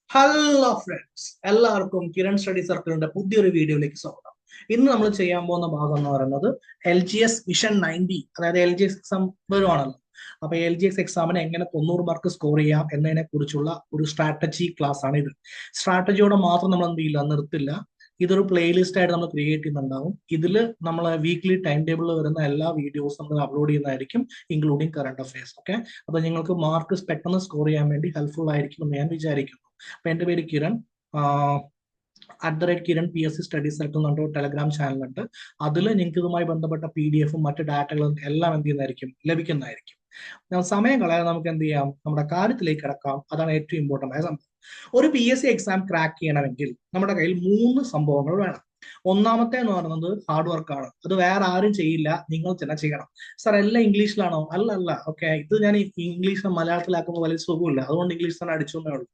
Hello friends, എല്ലാവർക്കും Kiran study സർക്കിളിന്റെ പുതിയൊരു വീഡിയോയിലേക്ക് സ്വാഗതം. ഇന്ന് നമ്മൾ ചെയ്യാൻ പോകുന്ന ഭാഗം എന്ന് പറയുന്നത് LGS മിഷൻ 90, അതായത് LGS എക്സാം വരുവാണല്ലോ. അപ്പൊ LGS എക്സാമിന് എങ്ങനെ 90 മാർക്ക് സ്കോർ ചെയ്യാം എന്നതിനെ കുറിച്ചുള്ള ഒരു സ്ട്രാറ്റജി ക്ലാസ് ആണ് ഇത്. സ്ട്രാറ്റജിയോടെ മാത്രം നമ്മൾ എന്ത് ചെയ്യില്ല, നിർത്തില്ല. ഇതൊരു പ്ലേലിസ്റ്റ് ആയിട്ട് നമ്മൾ ക്രിയേറ്റ് ചെയ്യുന്നുണ്ടാവും. ഇതിൽ നമ്മൾ വീക്ക്ലി ടൈം ടേബിളിൽ വരുന്ന എല്ലാ വീഡിയോസും നമ്മൾ അപ്ലോഡ് ചെയ്യുന്നതായിരിക്കും, ഇൻക്ലൂഡിങ് കറണ്ട് അഫയേഴ്സ്. ഓക്കെ, അപ്പൊ നിങ്ങൾക്ക് മാർക്ക് പെട്ടെന്ന് സ്കോർ ചെയ്യാൻ വേണ്ടി ഹെൽപ്ഫുൾ ആയിരിക്കും എന്ന് ഞാൻ വിചാരിക്കുന്നു. അപ്പൊ എന്റെ പേര് Kiran. @Kiran PSC study circle എന്നുണ്ട് ടെലഗ്രാം ചാനലുണ്ട്. അതിൽ നിങ്ങൾക്ക് ഇതുമായി ബന്ധപ്പെട്ട PDF-ഉം മറ്റ് ഡാറ്റകളും എല്ലാം എന്ത് ചെയ്യുന്നതായിരിക്കും, ലഭിക്കുന്നതായിരിക്കും. സമയം കളയാതെ നമുക്ക് എന്ത് ചെയ്യാം, നമ്മുടെ കാര്യത്തിലേക്ക് കിടക്കാം. അതാണ് ഏറ്റവും ഇമ്പോർട്ടൻ്റ് ആയ സംഭവം. ഒരു PSC എക്സാം ക്രാക്ക് ചെയ്യണമെങ്കിൽ നമ്മുടെ കയ്യിൽ 3 സംഭവങ്ങൾ വേണം. ഒന്നാമത്തെ എന്ന് പറയുന്നത് ഹാർഡ് വർക്കാണ്. അത് വേറെ ആരും ചെയ്യില്ല, നിങ്ങൾ തന്നെ ചെയ്യണം. സാർ എല്ലാം ഇംഗ്ലീഷിലാണോ? അല്ല അല്ല. ഓക്കെ, ഇത് ഞാൻ ഇംഗ്ലീഷ് മലയാളത്തിലാക്കുമ്പോൾ വലിയ സുഖമില്ല, അതുകൊണ്ട് ഇംഗ്ലീഷ് തന്നെ അടിച്ചു എന്നേ ഉള്ളൂ.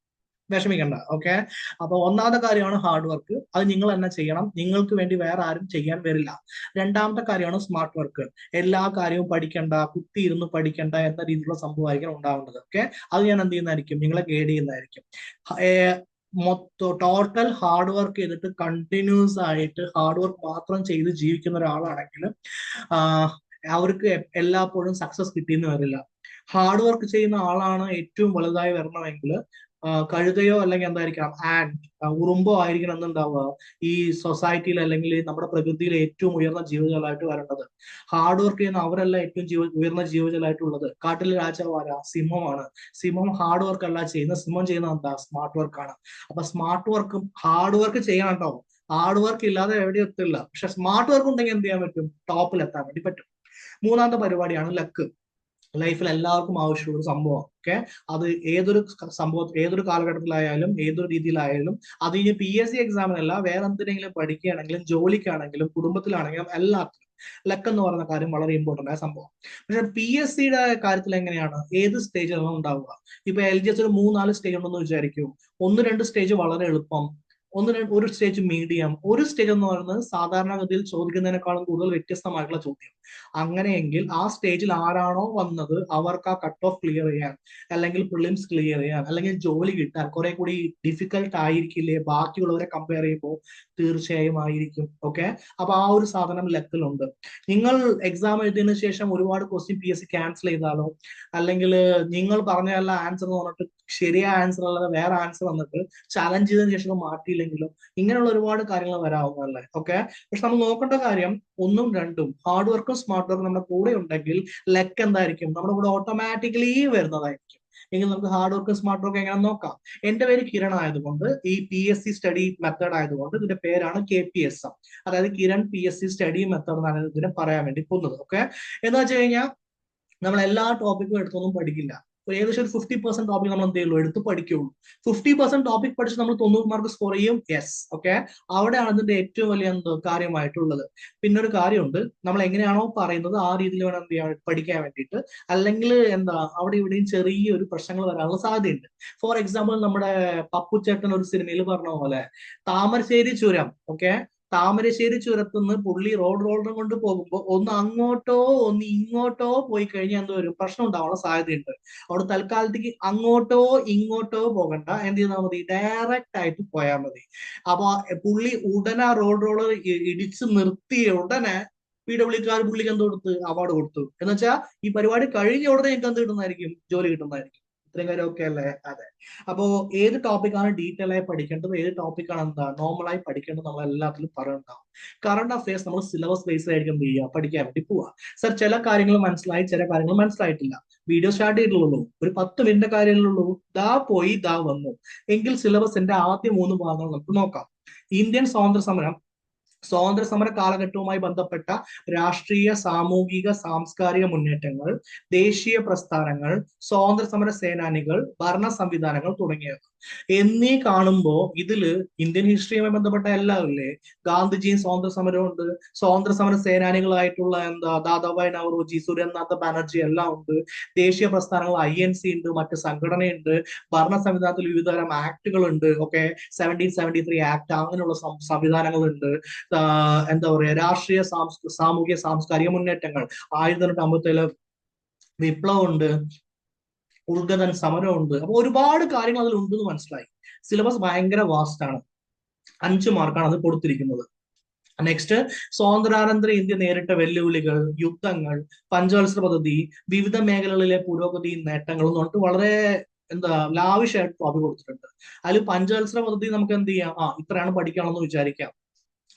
വിഷമിക്കണ്ട. ഓക്കെ, അപ്പൊ ഒന്നാമത്തെ കാര്യമാണ് ഹാർഡ് വർക്ക്. അത് നിങ്ങൾ തന്നെ ചെയ്യണം, നിങ്ങൾക്ക് വേണ്ടി വേറെ ആരും ചെയ്യാൻ വരില്ല. രണ്ടാമത്തെ കാര്യമാണ് സ്മാർട്ട് വർക്ക്. എല്ലാ കാര്യവും പഠിക്കണ്ട, കുത്തിയിരുന്ന് പഠിക്കണ്ട എന്ന രീതിയിലുള്ള സംഭവമായിരിക്കും ഉണ്ടാവേണ്ടത്. ഓക്കെ, അത് ഞാൻ എന്ത് ചെയ്യുന്നതായിരിക്കും, നിങ്ങളെ ഗൈഡ് ചെയ്യുന്നതായിരിക്കും. മൊത്തം ടോട്ടൽ ഹാർഡ് വർക്ക് ചെയ്തിട്ട് കണ്ടിന്യൂസ് ആയിട്ട് ഹാർഡ് വർക്ക് മാത്രം ചെയ്ത് ജീവിക്കുന്ന ഒരാളാണെങ്കിൽ അവർക്ക് എല്ലായ്പ്പോഴും സക്സസ് കിട്ടിയെന്ന് വരില്ല. ഹാർഡ് വർക്ക് ചെയ്യുന്ന ആളാണ് ഏറ്റവും വലുതായി വരണമെങ്കിൽ കഴുതയോ അല്ലെങ്കിൽ എന്തായിരിക്കാം, ഉറുമ്പോ ആയിരിക്കണം എന്നുണ്ടാവുക ഈ സൊസൈറ്റിയിൽ അല്ലെങ്കിൽ നമ്മുടെ പ്രകൃതിയിൽ ഏറ്റവും ഉയർന്ന ജീവജാലമായിട്ട് വരേണ്ടത്. ഹാർഡ് വർക്ക് ചെയ്യുന്ന അവരല്ല ഏറ്റവും ഉയർന്ന ജീവജാലമായിട്ടുള്ളത്. കാട്ടിലെ രാജാവ് ആരാ? സിംഹമാണ്. സിംഹം ഹാർഡ് വർക്ക് അല്ല ചെയ്യുന്നത്, സിംഹം ചെയ്യുന്നത് എന്താ? സ്മാർട്ട് വർക്കാണ്. അപ്പൊ സ്മാർട്ട് വർക്കും ഹാർഡ് വർക്ക് ചെയ്യണം കേട്ടോ. ഹാർഡ് വർക്ക് ഇല്ലാതെ എവിടെയും എത്തില്ല, പക്ഷെ സ്മാർട്ട് വർക്ക് ഉണ്ടെങ്കിൽ എന്ത് ചെയ്യാൻ പറ്റും, ടോപ്പിൽ എത്താൻ വേണ്ടി പറ്റും. മൂന്നാമത്തെ പരിപാടിയാണ് ലക്ക്. ലൈഫിൽ എല്ലാവർക്കും ആവശ്യമുള്ള ഒരു സംഭവം. ഓക്കെ, അത് ഏതൊരു സംഭവം, ഏതൊരു കാലഘട്ടത്തിലായാലും ഏതൊരു രീതിയിലായാലും, അത് ഇനി PSC എക്സാമിനല്ല, വേറെ എന്തിനെങ്കിലും പഠിക്കുകയാണെങ്കിലും ജോലിക്കാണെങ്കിലും കുടുംബത്തിലാണെങ്കിലും എല്ലാത്തിനും ലക്ക് എന്ന് പറയുന്ന കാര്യം വളരെ ഇമ്പോർട്ടന്റ് ആയ സംഭവം. പക്ഷെ PSC-യുടെ കാര്യത്തിൽ എങ്ങനെയാണ്, ഏത് സ്റ്റേജിലാണ് ഉണ്ടാവുക? ഇപ്പൊ LGS ഒരു 3-4 സ്റ്റേജ് ഉണ്ടെന്ന് വിചാരിക്കൂ. 1-2 സ്റ്റേജ് വളരെ എളുപ്പം, ഒരു സ്റ്റേജ് മീഡിയം, ഒരു സ്റ്റേജ് എന്ന് പറയുന്നത് സാധാരണഗതിയിൽ ചോദിക്കുന്നതിനേക്കാളും കൂടുതൽ വ്യത്യസ്തമായിട്ടുള്ള ചോദ്യം. അങ്ങനെയെങ്കിൽ ആ സ്റ്റേജിൽ ആരാണോ വന്നത് അവർക്ക് ആ കട്ട് ഓഫ് ക്ലിയർ ചെയ്യാൻ, അല്ലെങ്കിൽ പ്രിലിംസ് ക്ലിയർ ചെയ്യാൻ, അല്ലെങ്കിൽ ജോലി കിട്ടാൻ കുറെ കൂടി ഡിഫിക്കൽട്ട് ആയിരിക്കില്ലേ ബാക്കിയുള്ളവരെ കമ്പയർ ചെയ്യുമ്പോൾ? തീർച്ചയായും ആയിരിക്കും. ഓക്കെ, അപ്പൊ ആ ഒരു സാധനം ലക്കിലുണ്ട്. നിങ്ങൾ എക്സാം എഴുതിയതിനു ശേഷം ഒരുപാട് ക്വസ്റ്റ്യൻ PSC ക്യാൻസൽ ചെയ്താലോ, അല്ലെങ്കിൽ നിങ്ങൾ പറഞ്ഞതല്ല ആൻസർ എന്ന് പറഞ്ഞിട്ട് ശരിയായ ആൻസർ അല്ലാതെ വേറെ ആൻസർ വന്നിട്ട് ചലഞ്ച് ചെയ്തതിനു ശേഷം മാറ്റിയില്ലെങ്കിലോ, ഇങ്ങനെയുള്ള ഒരുപാട് കാര്യങ്ങൾ വരാവുന്നതല്ലേ. ഓക്കെ, പക്ഷെ നമ്മൾ നോക്കേണ്ട കാര്യം ഒന്നും രണ്ടും, ഹാർഡ് വർക്കും സ്മാർട്ട് വർക്കും നമ്മുടെ കൂടെ ഉണ്ടെങ്കിൽ ലക്ക് എന്തായിരിക്കും, നമ്മുടെ കൂടെ ഓട്ടോമാറ്റിക്കലി വരുന്നതായിരിക്കും. എങ്കിൽ നമുക്ക് ഹാർഡ് വർക്കും സ്മാർട്ട് വർക്കും എങ്ങനെ നോക്കാം. എന്റെ പേര് കിരൺ ആയതുകൊണ്ട്, ഈ PSC സ്റ്റഡി മെത്തേഡ് ആയതുകൊണ്ട് ഇതിന്റെ പേരാണ് KPSM, അതായത് കിരൺ PSC സ്റ്റഡി മെത്തേഡ് എന്നാണ് ഇതിനെ പറയാൻ വേണ്ടി പോകുന്നത്. ഓക്കെ, എന്ന് വെച്ച് കഴിഞ്ഞാൽ നമ്മൾ എല്ലാ ടോപ്പിക്കും എടുത്തൊന്നും പഠിക്കില്ല. ഏകദേശം ഒരു 50% ടോപ്പിക് നമ്മൾ എന്ത് ചെയ്യുള്ളൂ, എടുത്ത് പഠിക്കുള്ളൂ. 50% ടോപ്പിക് പഠിച്ച് നമ്മൾ 90 മാർക്ക് സ്കോർ ചെയ്യും. യെസ്, ഓക്കെ, അവിടെയാണ് ഇതിന്റെ ഏറ്റവും വലിയ കാര്യമായിട്ടുള്ളത്. പിന്നെ ഒരു കാര്യമുണ്ട്, നമ്മൾ എങ്ങനെയാണോ പറയുന്നത് ആ രീതിയിൽ വേണം എന്ത് ചെയ്യാൻ, പഠിക്കാൻ വേണ്ടിയിട്ട്. അല്ലെങ്കിൽ അവിടെ ഇവിടെയും ചെറിയൊരു പ്രശ്നങ്ങൾ വരാനുള്ള സാധ്യതയുണ്ട്. ഫോർ എക്സാമ്പിൾ, നമ്മുടെ പപ്പുച്ചേട്ടൻ ഒരു സിനിമയിൽ പറഞ്ഞ പോലെ താമരശ്ശേരി ചുരം. ഓക്കെ, താമരശ്ശേരി ചുരത്തുനിന്ന് പുള്ളി റോഡ് റോളറും കൊണ്ട് പോകുമ്പോൾ ഒന്ന് അങ്ങോട്ടോ ഒന്ന് ഇങ്ങോട്ടോ പോയി കഴിഞ്ഞാൽ എന്തോ ഒരു പ്രശ്നം ഉണ്ടാവാനുള്ള സാധ്യതയുണ്ട്. അവിടെ തൽക്കാലത്തേക്ക് അങ്ങോട്ടോ ഇങ്ങോട്ടോ പോകണ്ട, എന്ത് ചെയ്താൽ മതി, ഡയറക്റ്റ് ആയിട്ട് പോയാൽ മതി. അപ്പൊ പുള്ളി ഉടനെ റോഡ് റോളർ ഇടിച്ച് നിർത്തിയ ഉടനെ PWക്കാർ പുള്ളിക്ക് എന്ത് കൊടുത്ത്, അവാർഡ് കൊടുത്തു. എന്ന് വെച്ചാൽ ഈ പരിപാടി കഴിഞ്ഞ ഉടനെ എനിക്ക് എന്ത് കിട്ടുന്നതായിരിക്കും, ജോലി കിട്ടുന്നതായിരിക്കും. ഇത്രയും കാര്യം ഓക്കെ അല്ലേ? അതെ. അപ്പോ ഏത് ടോപ്പിക്കാണ് ഡീറ്റെയിൽ ആയി പഠിക്കേണ്ടത്, ഏത് ടോപ്പിക്കാണ് നോർമലായി പഠിക്കേണ്ടത്, നമ്മൾ എല്ലാത്തിലും പറയുന്നുണ്ടാവും. കറണ്ട് അഫയേഴ്സ് നമ്മൾ സിലബസ് ബേസ്ഡ് ആയിരിക്കും എന്ത് ചെയ്യുക, പഠിക്കാൻ വേണ്ടി പോവുക. സർ, ചില കാര്യങ്ങൾ മനസ്സിലായി, ചില കാര്യങ്ങൾ മനസ്സിലായിട്ടില്ല. വീഡിയോ സ്റ്റാർട്ട് ചെയ്തിട്ടുള്ളൂ, ഒരു 10 മിനിറ്റ് കാര്യങ്ങളുള്ളൂ, ദാ പോയി ദാ വന്നു. എങ്കിൽ സിലബസിന്റെ ആദ്യ 3 ഭാഗങ്ങൾ നമുക്ക് നോക്കാം. ഇന്ത്യൻ സ്വാതന്ത്ര്യ സമര കാലഘട്ടവുമായി ബന്ധപ്പെട്ട രാഷ്ട്രീയ, സാമൂഹിക, സാംസ്കാരിക മുന്നേറ്റങ്ങൾ, ദേശീയ പ്രസ്ഥാനങ്ങൾ, സ്വാതന്ത്ര്യ സമര സേനാനികൾ, ഭരണ സംവിധാനങ്ങൾ തുടങ്ങിയവ എന്നീ കാണുമ്പോൾ ഇതില് ഇന്ത്യൻ ഹിസ്റ്ററിയുമായി ബന്ധപ്പെട്ട എല്ലാം ഇല്ലേ. ഗാന്ധിജിയും സ്വാതന്ത്ര്യ സമരവും ഉണ്ട്, സ്വാതന്ത്ര്യ സമര സേനാനികളായിട്ടുള്ള ദാദാഭായ് നവറോജി, സുരേന്ദ്രനാഥ് ബാനർജി എല്ലാം ഉണ്ട്. ദേശീയ പ്രസ്ഥാനങ്ങൾ INC ഉണ്ട്, മറ്റ് സംഘടനയുണ്ട്. ഭരണ സംവിധാനത്തിൽ വിവിധ തരം ആക്ടുകൾ ഉണ്ട്. ഓക്കെ, 1773 ആക്ട്, അങ്ങനെയുള്ള സംവിധാനങ്ങളുണ്ട്. എന്താ പറയാ, രാഷ്ട്രീയ, സാമൂഹിക, സാംസ്കാരിക മുന്നേറ്റങ്ങൾ, 1857 വിപ്ലവം ഉണ്ട്. ഉൾഗതൻ സമരമുണ്ട്. അപ്പൊ ഒരുപാട് കാര്യങ്ങൾ അതിൽ ഉണ്ടെന്ന് മനസ്സിലായി. സിലബസ് ഭയങ്കര വാസ്റ്റ് ആണ്. 5 മാർക്കാണ് അത് കൊടുത്തിരിക്കുന്നത്. നെക്സ്റ്റ്, സ്വാതന്ത്ര്യാനന്തര ഇന്ത്യ നേരിട്ട വെല്ലുവിളികൾ, യുദ്ധങ്ങൾ, പഞ്ചവത്സര പദ്ധതി, വിവിധ മേഖലകളിലെ പുരോഗതി നേട്ടങ്ങൾ എന്ന് പറഞ്ഞിട്ട് വളരെ ലാവിഷായിട്ട് ടോപ്പിക് കൊടുത്തിട്ടുണ്ട്. അതിൽ പഞ്ചവത്സര പദ്ധതി നമുക്ക് എന്ത് ചെയ്യാം, ഇത്രയാണ് പഠിക്കാണെന്ന് വിചാരിക്കാം.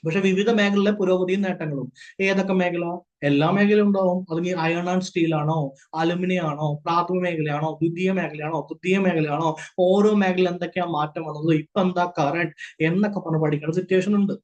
പക്ഷെ വിവിധ മേഖലയിലെ പുരോഗതിയും നേട്ടങ്ങളും, ഏതൊക്കെ മേഖല? എല്ലാ മേഖലയും ഉണ്ടാവും. അല്ലെങ്കിൽ അയൺ ആൻഡ് സ്റ്റീൽ ആണോ, അലുമിനിയം ആണോ, പ്രാഥമിക മേഖലയാണോ, ദ്വിതീയ മേഖലയാണോ, തൃതീയ മേഖലയാണോ, ഓരോ മേഖല എന്തൊക്കെയാ മാറ്റം വന്നത്, ഇപ്പൊ എന്താ കറണ്ട് എന്നൊക്കെ പറഞ്ഞ് പഠിക്കേണ്ട സിറ്റുവേഷൻ ഉണ്ട്.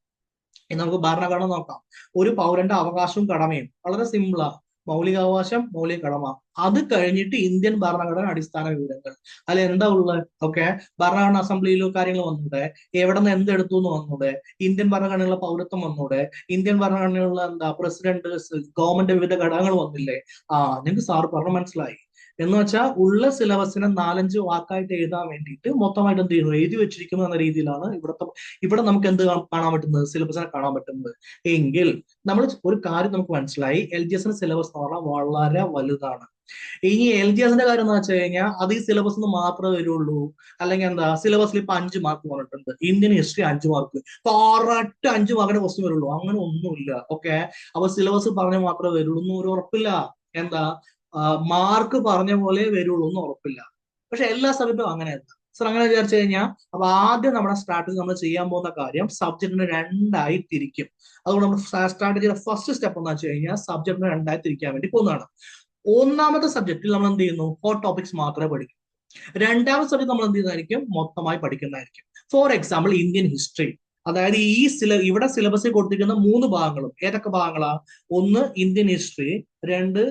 ഇനി നമുക്ക് ഭരണഘടന നോക്കാം. ഒരു പൗരന്റെ അവകാശവും കടമയും വളരെ സിമ്പിളാ. മൗലികാവകാശം, മൗലിക കടമ. അത് കഴിഞ്ഞിട്ട് ഇന്ത്യൻ ഭരണഘടന അടിസ്ഥാന വിവരങ്ങൾ. അതിൽ എന്താ ഉള്ളത്? ഓക്കെ, ഭരണഘടന അസംബ്ലിയിലോ കാര്യങ്ങൾ വന്നൂടെ, എവിടെ നിന്ന് എന്തെടുത്തു എന്ന് വന്നൂടെ, ഇന്ത്യൻ ഭരണഘടനയുള്ള പൗരത്വം വന്നൂടെ, ഇന്ത്യൻ ഭരണഘടനയുള്ള പ്രസിഡന്റ്, ഗവൺമെന്റ് വിവിധ ഘടകങ്ങൾ വന്നില്ലേ? നിങ്ങൾക്ക് സാർ പറഞ്ഞ മനസ്സിലായി. എന്ന് വെച്ചാൽ ഉള്ള സിലബസിനെ 4-5 വാക്കായിട്ട് എഴുതാൻ വേണ്ടിയിട്ട് മൊത്തമായിട്ട് എന്ത് ചെയ്യുന്നു, എഴുതി വെച്ചിരിക്കുന്നു എന്ന രീതിയിലാണ് ഇവിടെ നമുക്ക് എന്ത് കാണാൻ പറ്റുന്നത്, സിലബസിനെ കാണാൻ പറ്റുന്നത്. എങ്കിൽ നമ്മൾ ഒരു കാര്യം നമുക്ക് മനസ്സിലായി, LGSന്റെ സിലബസ് എന്ന് പറഞ്ഞാൽ വളരെ വലുതാണ്. ഇനി LGSന്റെ കാര്യം എന്ന് വെച്ച് കഴിഞ്ഞാൽ അത് ഈ സിലബസ് മാത്രമേ വരുള്ളൂ. അല്ലെങ്കിൽ സിലബസിൽ ഇപ്പൊ 5 മാർക്ക് പറഞ്ഞിട്ടുണ്ട്, ഇന്ത്യൻ ഹിസ്റ്ററി 5 മാർക്ക്, കറക്റ്റ് 5 മാർക്കിന്റെ ക്വസ്റ്റ്യൻ വരുള്ളൂ. അങ്ങനെ ഒന്നുമില്ല. ഓക്കെ, അപ്പൊ സിലബസ് പറഞ്ഞ മാത്രമേ വരുള്ളൂ എന്ന് ഒരു ഉറപ്പില്ല. എന്താ മാർക്ക് പറഞ്ഞ പോലെ വരുള്ളൂ എന്ന് ഉറപ്പില്ല. പക്ഷെ എല്ലാ സബ്ജക്റ്റും അങ്ങനെയല്ല. സർ അങ്ങനെ വിചാരിച്ചു കഴിഞ്ഞാൽ, അപ്പൊ ആദ്യം നമ്മുടെ സ്ട്രാറ്റജി നമ്മൾ ചെയ്യാൻ പോകുന്ന കാര്യം സബ്ജക്റ്റിനെ 2ആയി തിരിക്കും. അതുകൊണ്ട് നമ്മുടെ സ്ട്രാറ്റജിയുടെ ഫസ്റ്റ് സ്റ്റെപ്പ് എന്ന് വെച്ച് കഴിഞ്ഞാൽ സബ്ജക്റ്റിനെ 2ആയി തിരിക്കാൻ വേണ്ടി പോകുന്നതാണ്. ഒന്നാമത്തെ സബ്ജക്റ്റിൽ നമ്മൾ എന്ത് ചെയ്യുന്നു, ഹോട്ട് ടോപ്പിക്സ് മാത്രമേ പഠിക്കൂ. രണ്ടാമത്തെ സബ്ജക്ട് നമ്മൾ എന്ത് ചെയ്യുന്നതായിരിക്കും, മൊത്തമായി പഠിക്കുന്നതായിരിക്കും. For example, Indian history. അതായത് ഇവിടെ സിലബസിൽ കൊടുത്തിരിക്കുന്ന 3 ഭാഗങ്ങളും ഏതൊക്കെ ഭാഗങ്ങളാ? ഒന്ന് Indian history, 2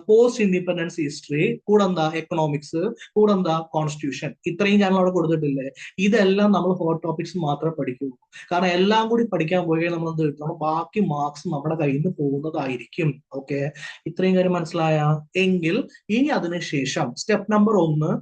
post independence history, കൂടെ എക്കണോമിക്സ്, കൂടെ കോൺസ്റ്റിറ്റ്യൂഷൻ. ഇത്രയും ഞാൻ അവിടെ കൊടുത്തിട്ടില്ലേ? ഇതെല്ലാം നമ്മൾ ഹോട്ട് ടോപ്പിക്സ് മാത്രമേ പഠിക്കുള്ളൂ. കാരണം എല്ലാം കൂടി പഠിക്കാൻ പോയി നമ്മൾ എന്ത് കിട്ടും, നമ്മൾ ബാക്കി മാർക്സ് നമ്മുടെ കയ്യിൽ നിന്ന് പോകുന്നതായിരിക്കും. ഓക്കെ, ഇത്രയും കാര്യം മനസ്സിലായ? എങ്കിൽ ഇനി അതിനുശേഷം സ്റ്റെപ്പ് നമ്പർ 1,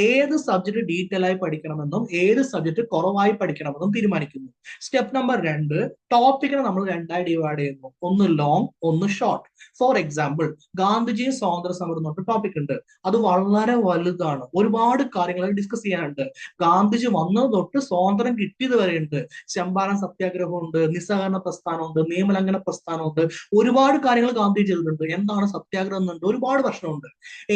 ഏത് സബ്ജക്ട് ഡീറ്റെയിൽ ആയി പഠിക്കണമെന്നും ഏത് സബ്ജക്ട് കുറവായി പഠിക്കണമെന്നും തീരുമാനിക്കുന്നു. സ്റ്റെപ്പ് നമ്പർ 2, ടോപ്പിക്കിനെ നമ്മൾ 2ആയി ഡിവൈഡ് ചെയ്യുന്നു. ഒന്ന് ലോങ്, ഒന്ന് ഷോർട്ട്. ഫോർ എക്സാമ്പിൾ, ഗാന്ധിജി സ്വാതന്ത്ര്യ സമരം എന്ന് പറഞ്ഞ ടോപ്പിക് ഉണ്ട്. അത് വളരെ വലുതാണ്, ഒരുപാട് കാര്യങ്ങൾ ഡിസ്കസ് ചെയ്യാനുണ്ട്. ഗാന്ധിജി വന്നത് തൊട്ട് സ്വാതന്ത്ര്യം കിട്ടിയത് വരെ ഉണ്ട്. ചമ്പാരൻ സത്യാഗ്രഹം ഉണ്ട്, നിസ്സഹകരണ പ്രസ്ഥാനമുണ്ട്, നിയമലംഘന പ്രസ്ഥാനമുണ്ട്, ഒരുപാട് കാര്യങ്ങൾ ഗാന്ധി ചെയ്തിട്ടുണ്ട്. എന്താണ് സത്യാഗ്രഹം എന്നുണ്ട്, ഒരുപാട് പ്രശ്നമുണ്ട്.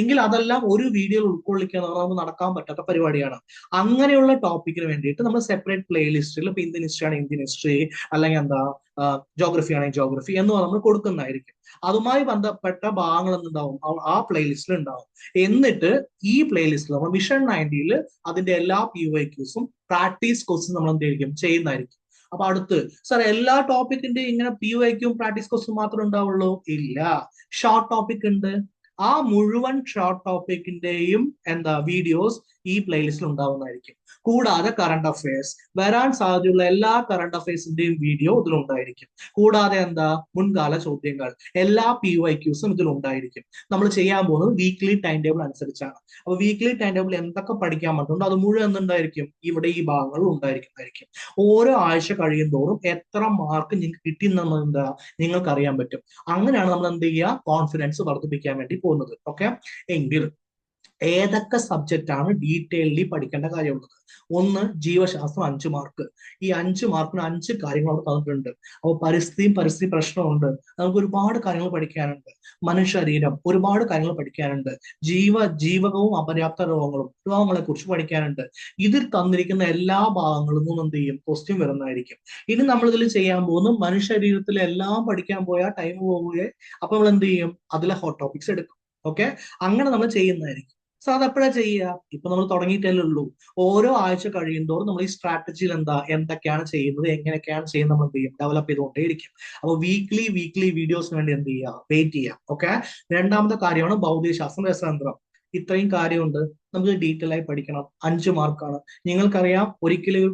എങ്കിൽ അതെല്ലാം ഒരു വീഡിയോയിൽ ഉൾക്കൊള്ളിക്കുക എന്ന് പറഞ്ഞാൽ നമുക്ക് നടക്കാൻ പറ്റാത്ത പരിപാടിയാണ്. അങ്ങനെയുള്ള ടോപ്പിക്കിന് വേണ്ടിയിട്ട് നമ്മൾ സെപ്പറേറ്റ് പ്ലേലിസ്റ്റിൽ, ഇപ്പൊ ഇന്ത്യൻ ഹിസ്റ്ററി ആണ് ഇന്ത്യൻ ഹിസ്റ്ററി, അല്ലെങ്കിൽ ജോഗ്രഫി ആണെങ്കിൽ ജോഗ്രഫി എന്ന് നമ്മൾ കൊടുക്കുന്നതായിരിക്കും. അതുമായി ബന്ധപ്പെട്ട ഭാഗങ്ങൾ എന്തുണ്ടാവും, ആ പ്ലേലിസ്റ്റിൽ ഉണ്ടാവും. എന്നിട്ട് ഈ പ്ലേലിസ്റ്റിൽ നമ്മൾ മിഷൻ 90ൽ അതിന്റെ എല്ലാ PYQs പ്രാക്ടീസ് ക്വസ്റ്റ്യൻ നമ്മൾ എന്തായിരിക്കും ചെയ്യുന്നതായിരിക്കും. അപ്പൊ അടുത്ത്, സാർ എല്ലാ ടോപ്പിക്കിന്റെ ഇങ്ങനെ PYQ പ്രാക്ടീസ് ക്വസ്റ്റ്യൻ മാത്രമേ ഉണ്ടാവുള്ളൂ? ഇല്ല, ഷോർട്ട് ടോപ്പിക് ഉണ്ട്. ആ മുഴുവൻ ഷോർട്ട് ടോപ്പിക്കിന്റെയും വീഡിയോസ് ഈ പ്ലേലിസ്റ്റിൽ ഉണ്ടാവുന്നതായിരിക്കും. കൂടാതെ കറണ്ട് അഫയേഴ്സ്, വരാൻ സാധ്യതയുള്ള എല്ലാ കറണ്ട് അഫയേഴ്സിന്റെയും വീഡിയോ ഇതിലുണ്ടായിരിക്കും. കൂടാതെ മുൻകാല ചോദ്യങ്ങൾ, എല്ലാ PYQs ഇതിലുണ്ടായിരിക്കും. നമ്മൾ ചെയ്യാൻ പോകുന്നത് വീക്ക്ലി ടൈം ടേബിൾ അനുസരിച്ചാണ്. അപ്പൊ വീക്ക്ലി ടൈം ടേബിൾ എന്തൊക്കെ പഠിക്കാൻ പറ്റുന്നുണ്ട് അത് മുഴുവൻ എന്തുണ്ടായിരിക്കും, ഇവിടെ ഈ ഭാഗങ്ങളിൽ ഉണ്ടായിരിക്കുന്നതായിരിക്കും. ഓരോ ആഴ്ച കഴിയും തോറും എത്ര മാർക്ക് നിങ്ങൾക്ക് കിട്ടിയെന്ന് നിങ്ങൾക്ക് അറിയാൻ പറ്റും. അങ്ങനെയാണ് നമ്മൾ എന്ത് ചെയ്യുക, കോൺഫിഡൻസ് വർദ്ധിപ്പിക്കാൻ വേണ്ടി പോകുന്നത്. ഓക്കെ, എങ്കിൽ ഏതൊക്കെ സബ്ജക്റ്റ് ആണ് ഡീറ്റെയിലി പഠിക്കേണ്ട കാര്യമുള്ളത്? ഒന്ന്, ജീവശാസ്ത്രം 5 മാർക്ക്. ഈ 5 മാർക്കിന് 5 കാര്യങ്ങൾ അവിടെ തന്നിട്ടുണ്ട്. അപ്പോൾ പരിസ്ഥിതി പ്രശ്നമുണ്ട്, നമുക്ക് ഒരുപാട് കാര്യങ്ങൾ പഠിക്കാനുണ്ട്. മനുഷ്യശരീരം, ഒരുപാട് കാര്യങ്ങൾ പഠിക്കാനുണ്ട്. ജീവകവും അപര്യാപ്ത രോഗങ്ങളെ കുറിച്ച് പഠിക്കാനുണ്ട്. ഇതിൽ തന്നിരിക്കുന്ന എല്ലാ ഭാഗങ്ങളും നിന്നും എന്ത് ചെയ്യും, ക്വസ്റ്റ്യൻ വരുന്നതായിരിക്കും. ഇനി നമ്മൾ ഇതിൽ ചെയ്യാൻ പോകുന്നു, മനുഷ്യശരീരത്തിൽ എല്ലാം പഠിക്കാൻ പോയാൽ ടൈം പോവുകയെ. അപ്പൊ നമ്മൾ എന്ത് ചെയ്യും, അതിലെ ഹോട്ട് ടോപ്പിക്സ് എടുക്കും. ഓക്കെ, അങ്ങനെ നമ്മൾ ചെയ്യുന്നതായിരിക്കും. സോ അത് എപ്പോഴാ ചെയ്യുക, ഇപ്പൊ നമ്മൾ തുടങ്ങിയിട്ടല്ലേ ഉള്ളൂ. ഓരോ ആഴ്ച കഴിയുന്തോറും നമ്മൾ ഈ സ്ട്രാറ്റജിയിൽ എന്തൊക്കെയാണ് ചെയ്യുന്നത്, എങ്ങനെയൊക്കെയാണ് ചെയ്യുന്നത്, നമ്മൾ എന്ത് ചെയ്യും, ഡെവലപ്പ് ചെയ്തുകൊണ്ടേയിരിക്കും. അപ്പൊ വീക്ക്ലി വീഡിയോസിന് വേണ്ടി എന്ത് ചെയ്യുക, വെയിറ്റ് ചെയ്യാം. ഓക്കെ, രണ്ടാമത്തെ കാര്യമാണ് ഭൗതികശാസ്ത്രം, രസതന്ത്രം. ഇത്രയും കാര്യമുണ്ട്, നമുക്ക് ഡീറ്റെയിൽ ആയി പഠിക്കണം. 5 മാർക്കാണ്. നിങ്ങൾക്കറിയാം, ഒരിക്കലും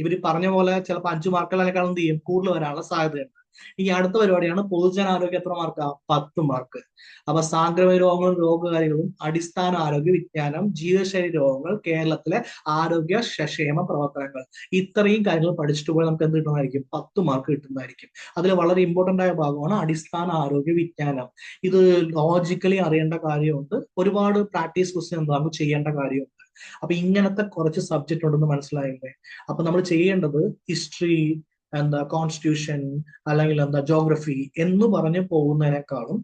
ഇവര് പറഞ്ഞ പോലെ ചിലപ്പോൾ 5 മാർക്കുകളെക്കാളും എന്ത് ചെയ്യും, കൂടുതൽ വരാനുള്ള സാധ്യതയുണ്ട്. ഇനി അടുത്ത പരിപാടിയാണ് പൊതുജനാരോഗ്യം. എത്ര മാർക്കാ? 10 മാർക്ക്. അപ്പൊ സാംക്രമിക രോഗങ്ങളും രോഗകാരികളും, അടിസ്ഥാന ആരോഗ്യ വിജ്ഞാനം, ജീവിതശൈലി രോഗങ്ങൾ, കേരളത്തിലെ ആരോഗ്യ ക്ഷേമ പ്രവർത്തനങ്ങൾ, ഇത്രയും കാര്യങ്ങൾ പഠിച്ചിട്ട് പോയി നമുക്ക് എന്ത് കിട്ടുന്നതായിരിക്കും? 10 മാർക്ക് കിട്ടുന്നതായിരിക്കും. അതിൽ വളരെ ഇമ്പോർട്ടന്റ് ആയ ഭാഗമാണ് അടിസ്ഥാന ആരോഗ്യ വിജ്ഞാനം. ഇത് ലോജിക്കലി അറിയേണ്ട കാര്യമുണ്ട്, ഒരുപാട് പ്രാക്ടീസ് ക്വസ്റ്റ്യൻ നമുക്ക് ചെയ്യേണ്ട കാര്യമുണ്ട്. അപ്പൊ ഇങ്ങനത്തെ കുറച്ച് സബ്ജക്റ്റ് ഉണ്ടെന്ന് മനസ്സിലായില്ലേ? അപ്പൊ നമ്മൾ ചെയ്യേണ്ടത് ഹിസ്റ്ററി, കോൺസ്റ്റിറ്റ്യൂഷൻ, അല്ലെങ്കിൽ ജോഗ്രഫി എന്ന് പറഞ്ഞു പോകുന്നതിനേക്കാളും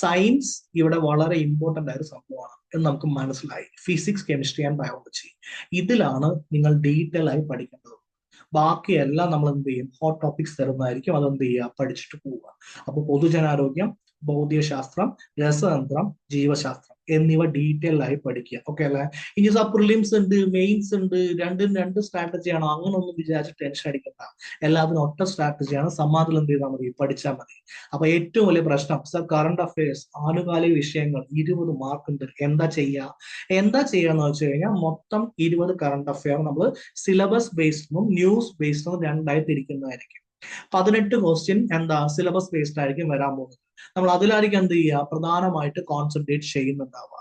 സയൻസ് ഇവിടെ വളരെ ഇമ്പോർട്ടന്റ് ആയ ഒരു സംഭവമാണ് എന്ന് നമുക്ക് മനസ്സിലായി. ഫിസിക്സ്, കെമിസ്ട്രി ആൻഡ് ബയോളജി, ഇതിലാണ് നിങ്ങൾ ഡീറ്റെയിൽ ആയി പഠിക്കേണ്ടത്. ബാക്കിയെല്ലാം നമ്മൾ എന്ത് ചെയ്യും? ഹോട്ട് ടോപ്പിക്സ് തരുന്നതായിരിക്കും, അതെന്ത് ചെയ്യുക? പഠിച്ചിട്ട് പോവുക. അപ്പൊ പൊതുജനാരോഗ്യം, ഭൗതികശാസ്ത്രം, രസതന്ത്രം, ജീവശാസ്ത്രം എന്നിവ ഡീറ്റെയിൽ ആയി പഠിക്കുക. ഓക്കെ അല്ലെ? ഇനി പ്രിലിംസ് ഉണ്ട്, മെയിൻസ് ഉണ്ട്, രണ്ടും രണ്ട് സ്ട്രാറ്റജിയാണോ? അങ്ങനെ ഒന്നും വിചാരിച്ച് ടെൻഷൻ അടിക്കണ്ട. എല്ലാത്തിനും ഒറ്റ സ്ട്രാറ്റജിയാണ്. സമാധാനം എന്ത് ചെയ്താൽ മതി? പഠിച്ചാൽ മതി. അപ്പൊ ഏറ്റവും വലിയ പ്രശ്നം കറണ്ട് അഫയേഴ്സ്, ആനുകാലിക വിഷയങ്ങൾ 20 മാർക്ക് ഉണ്ട്. എന്താ ചെയ്യാന്ന് വെച്ച് കഴിഞ്ഞാൽ മൊത്തം 20 കറണ്ട് അഫയർ നമ്മൾ സിലബസ് ബേസ്ഡും ന്യൂസ് ബേസ്ഡും രണ്ടായി തിരിക്കുന്നതായിരിക്കും. 18 ക്വസ്റ്റ്യൻ സിലബസ് ബേസ്ഡ് ആയിരിക്കും വരാൻ പോകുന്നത്. നമ്മൾ അതിലായിരിക്കും എന്ത് ചെയ്യുക? പ്രധാനമായിട്ട് കോൺസെൻട്രേറ്റ് ചെയ്യുന്നുണ്ടാവുക.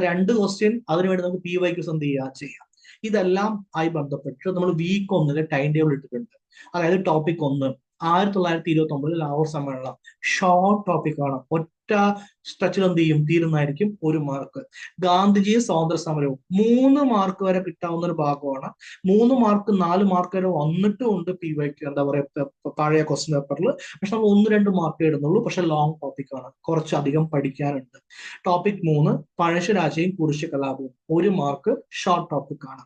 2 ക്വസ്റ്റ്യൻ അതിനുവേണ്ടി നമുക്ക് PYQs എന്ത് ചെയ്യാം. ഇതെല്ലാം ആയി ബന്ധപ്പെട്ട് നമ്മൾ വീക്ക് 1 ടൈം ടേബിൾ ഇട്ടിട്ടുണ്ട്. അതായത് ടോപ്പിക് 1 1929 ലാഹോർ സമ്മേളനം, ഷോർട്ട് ടോപ്പിക് ആണ്, ഒറ്റ സ്ട്രെച്ചിൽ എന്ത് ചെയ്യും? തീരുന്നതായിരിക്കും. 1 മാർക്ക്. ഗാന്ധിജിയും സ്വാതന്ത്ര്യ സമരവും 3 മാർക്ക് വരെ കിട്ടാവുന്ന ഒരു ഭാഗമാണ്. 3 മാർക്ക് 4 മാർക്ക് വരെ വന്നിട്ടും ഉണ്ട് PYQ, പഴയ ക്വസ്റ്റ്യൻ പേപ്പറിൽ. പക്ഷെ നമ്മൾ 1-2 മാർക്ക് ഇടുന്നുള്ളൂ. പക്ഷെ ലോങ് ടോപ്പിക് ആണ്, കുറച്ചധികം പഠിക്കാനുണ്ട്. ടോപ്പിക് 3 പഴശ്ശിരാജയും കുരിശ് കലാപവും, 1 മാർക്ക് ഷോർട്ട് ടോപ്പിക് ആണ്.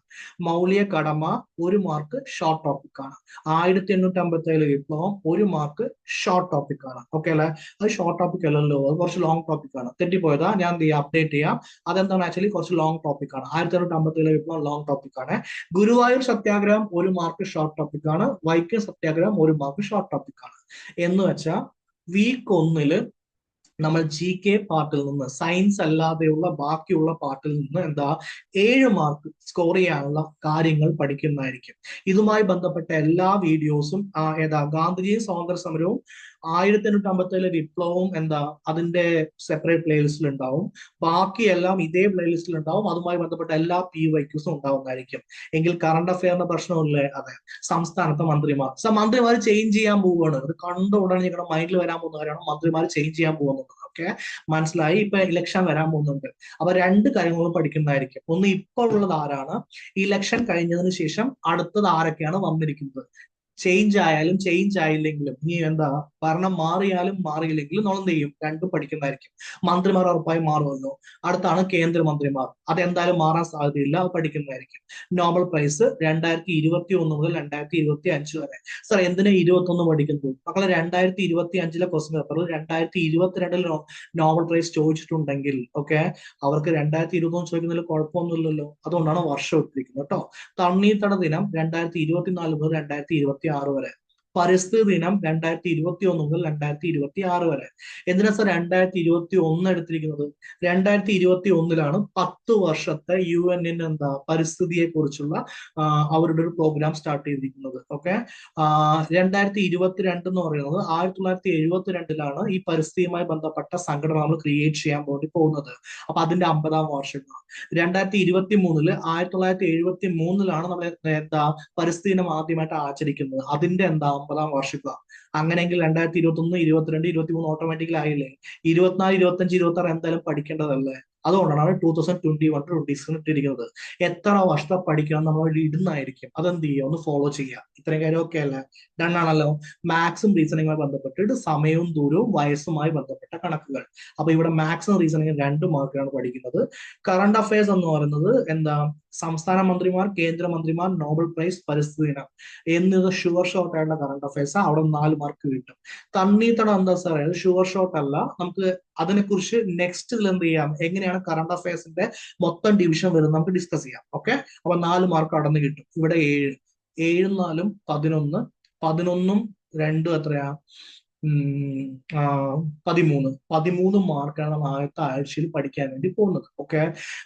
മൗലിക കടമ, 1 മാർക്ക് ഷോർട്ട് ടോപ്പിക് ആണ്. 1857 വിപ്ലവം, 1 മാർക്ക് ഷോർട്ട് ടോപ്പിക് ആണ്. ഓക്കെ അല്ലെ? അത് ഷോർട്ട് ടോപ്പിക് അല്ലല്ലോ, അത് കുറച്ച് ലോങ് ടോപ്പിക് ആണ്. തെറ്റിപ്പോയതാ, ഞാൻ എന്ത് ചെയ്യാം? അപ്ഡേറ്റ് ചെയ്യാം. അതെന്താണ്? ആക്ച്വലി കുറച്ച് ലോങ് ടോപ്പിക് ആണ്. 1857 വിപ്ലവം ലോങ് ടോപ്പിക് ആണ്. ഗുരുവായൂർ സത്യാഗ്രഹം 1 മാർക്ക് ഷോർട്ട് ടോപ്പിക് ആണ്. വൈക്കം സത്യാഗ്രഹം 1 മാർക്ക് ഷോർട്ട് ടോപ്പിക് ആണ്. എന്ന് വെച്ചാൽ വീക്ക് 1 നമ്മൾ GK പാർട്ടിൽ നിന്ന്, സയൻസ് അല്ലാതെയുള്ള ബാക്കിയുള്ള പാർട്ടിൽ നിന്ന് 7 മാർക്ക് സ്കോർ ചെയ്യാനുള്ള കാര്യങ്ങൾ പഠിക്കുന്നതായിരിക്കും. ഇതുമായി ബന്ധപ്പെട്ട എല്ലാ വീഡിയോസും ഗാന്ധിജിയും സ്വാതന്ത്ര്യ സമരവും 1857 വിപ്ലവവും അതിന്റെ സെപ്പറേറ്റ് പ്ലേലിസ്റ്റിൽ ഉണ്ടാവും. ബാക്കിയെല്ലാം ഇതേ പ്ലേലിസ്റ്റിൽ ഉണ്ടാവും. അതുമായി ബന്ധപ്പെട്ട എല്ലാ PYQs ഉണ്ടാവുന്നതായിരിക്കും. എങ്കിൽ കറണ്ട് അഫയറിന്റെ പ്രശ്നമില്ലേ? അതെ. സംസ്ഥാനത്തെ മന്ത്രിമാർ ചേഞ്ച് ചെയ്യാൻ പോവുകയാണ്. ഇത് കണ്ട ഉടനെ നിങ്ങളുടെ മൈൻഡിൽ വരാൻ പോകുന്ന കാര്യമാണ്, മന്ത്രിമാർ ചേഞ്ച് ചെയ്യാൻ പോകുന്നത്. ഓക്കെ, മനസ്സിലായി? ഇപ്പൊ ഇലക്ഷൻ വരാൻ പോകുന്നുണ്ട്. അപ്പൊ 2 കാര്യങ്ങളും പഠിക്കുന്നതായിരിക്കും. ഒന്ന്, ഇപ്പോൾ ഉള്ളത് ആരാണ്, ഇലക്ഷൻ കഴിഞ്ഞതിന് ശേഷം അടുത്തത് ആരൊക്കെയാണ് വന്നിരിക്കുന്നത്. ചേഞ്ച് ആയാലും ചേഞ്ച് ആയില്ലെങ്കിലും, ഇനി ഭരണം മാറിയാലും മാറിയില്ലെങ്കിലും നമ്മൾ എന്ത് ചെയ്യും? 2 പഠിക്കുന്നതായിരിക്കും. മന്ത്രിമാർ ഉറപ്പായി മാറുമല്ലോ. അടുത്താണ് കേന്ദ്രമന്ത്രിമാർ, അതെന്തായാലും മാറാൻ സാധ്യതയില്ല, അത് പഠിക്കുന്നതായിരിക്കും. നോബൽ പ്രൈസ് 2021 മുതൽ 2025 വരെ. സാർ എന്തിനാ 21 പഠിക്കുന്നത്? മക്കളെ 2025 ക്വസ്റ്റ്യൻ പേപ്പറിൽ 2022 നോബൽ പ്രൈസ് ചോദിച്ചിട്ടുണ്ടെങ്കിൽ അവർക്ക് 2021 ചോദിക്കുന്നതിൽ കുഴപ്പമൊന്നുമില്ലല്ലോ. അതുകൊണ്ടാണ് വർഷം ഇട്ടിരിക്കുന്നത് കേട്ടോ. തണ്ണീർത്തട ദിനം 2024 മുതൽ 2026 വരെ. പരിസ്ഥിതി ദിനം 2021 മുതൽ 2026 വരെ. എന്തിനാ സാർ 2021 എടുത്തിരിക്കുന്നത്? 2021 10 വർഷത്തെ UN പരിസ്ഥിതിയെ കുറിച്ചുള്ള അവരുടെ ഒരു പ്രോഗ്രാം സ്റ്റാർട്ട് ചെയ്തിരിക്കുന്നത്. 2022 എന്ന് പറയുന്നത് 1972 ഈ പരിസ്ഥിതിയുമായി ബന്ധപ്പെട്ട സംഘടന നമ്മൾ ക്രിയേറ്റ് ചെയ്യാൻ വേണ്ടി പോകുന്നത്. അപ്പൊ അതിന്റെ 50-ാം വാർഷികമാണ്. 2023 1973 നമ്മൾ പരിസ്ഥിതി ദിനം ആദ്യമായിട്ട് ആചരിക്കുന്നത്. അതിന്റെ 50-ാം വാർഷികമാണ്. അങ്ങനെയെങ്കിൽ 2021, 22, 23 ഓട്ടോമാറ്റിക്കലി ആയില്ലേ? 24, 25, 26 എന്തായാലും പഠിക്കേണ്ടതല്ലേ? അതുകൊണ്ടാണ് 2021-26 ഇട്ടിരിക്കുന്നത്. എത്ര വർഷം പഠിക്കണം നമ്മൾ ഇടുന്നതായിരിക്കും. അതെന്ത് ചെയ്യുക? ഒന്ന് ഫോളോ ചെയ്യുക. ഇത്രയും കാര്യം ഓക്കെ അല്ലേ? ഡണ്ണാണല്ലോ. മാത്സും റീസണിങ്ങുമായി ബന്ധപ്പെട്ടിട്ട് സമയവും ദൂരവും വയസ്സുമായി ബന്ധപ്പെട്ട കണക്കുകൾ. അപ്പൊ ഇവിടെ മാത്സും റീസണിങ്ങും 2 മാർക്കാണ് പഠിക്കുന്നത്. കറണ്ട് അഫയേഴ്സ് എന്ന് പറയുന്നത് സംസ്ഥാന മന്ത്രിമാർ, കേന്ദ്രമന്ത്രിമാർ, നോബൽ പ്രൈസ്, പരിസ്ഥിതി ദിനം എന്നിവ ഷുവർ ഷോർട്ട് ആയിട്ടുള്ള കറണ്ട് അഫയേഴ്സ്. അവിടെ 4 മാർക്ക് കിട്ടും. തണ്ണീർത്തടം എന്താ സാറേ? അത് ഷുവർ ഷോർട്ട് അല്ല. നമുക്ക് അതിനെക്കുറിച്ച് നെക്സ്റ്റ് എന്ത് ചെയ്യാം? എങ്ങനെയാണ് കറണ്ട് അഫയേഴ്സിന്റെ മൊത്തം ഡിവിഷൻ വരുന്നത് നമുക്ക് ഡിസ്കസ് ചെയ്യാം. അപ്പൊ 4 മാർക്ക് അടന്ന് കിട്ടും. ഇവിടെ 7, 7 4 11, 11 2 എത്രയാ? 13 മാർക്കാണ് നമ്മൾ ആദ്യത്തെ ആഴ്ചയിൽ പഠിക്കാൻ വേണ്ടി പോകുന്നത്.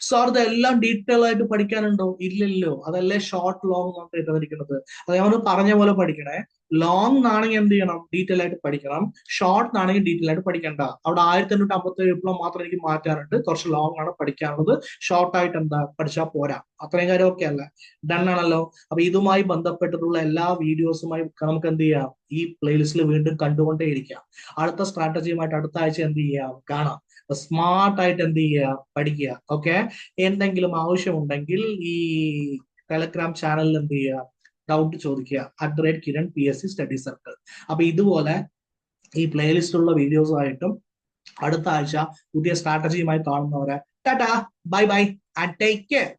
സാർ ഇതെല്ലാം ഡീറ്റെയിൽ ആയിട്ട് പഠിക്കാനുണ്ടോ? ഇല്ലല്ലോ. അതല്ലേ ഷോർട്ട് ലോങ് നമുക്ക് ഇട്ടിരിക്കുന്നത്. അത് ഞാൻ പറഞ്ഞ പോലെ പഠിക്കണേ. ലോങ് ആണെങ്കിൽ എന്ത് ചെയ്യണം, ഡീറ്റെയിൽ ആയിട്ട് പഠിക്കണം. ഷോർട്ട് ആണെങ്കിൽ ഡീറ്റെയിൽ ആയിട്ട് പഠിക്കണ്ട. അവിടെ 1857 വിപ്ലവം മാത്രം എനിക്ക് മാറ്റാറുണ്ട്, കുറച്ച് ലോങ് ആണ് പഠിക്കാനുള്ളത്. ഷോർട്ട് ആയിട്ട് എന്താ പഠിച്ചാൽ പോരാ. അത്രയും കാര്യം ഓക്കെ അല്ലേ? ഡൺ ആണല്ലോ. അപ്പൊ ഇതുമായി ബന്ധപ്പെട്ടിട്ടുള്ള എല്ലാ വീഡിയോസുമായി നമുക്ക് എന്ത് ചെയ്യാം, ഈ പ്ലേലിസ്റ്റിൽ വീണ്ടും കണ്ടുകൊണ്ടേയിരിക്കാം. അടുത്ത സ്ട്രാറ്റജിയുമായിട്ട് അടുത്ത ആഴ്ച എന്ത് ചെയ്യാം, കാണാം. സ്മാർട്ട് ആയിട്ട് എന്ത് ചെയ്യുക, പഠിക്കുക. ഓക്കെ. എന്തെങ്കിലും ആവശ്യമുണ്ടെങ്കിൽ ഈ ടെലഗ്രാം ചാനലിൽ എന്ത് ചെയ്യുക, ഡൗട്ട് ചോദിക്കുക. @Kiran PSC study circle. അപ്പൊ ഇതുപോലെ ഈ പ്ലേലിസ്റ്റിലുള്ള വീഡിയോസുമായിട്ടും അടുത്ത ആഴ്ച പുതിയ സ്ട്രാറ്റജിയുമായി കാണുന്നവരെ Tata, bye bye and take care.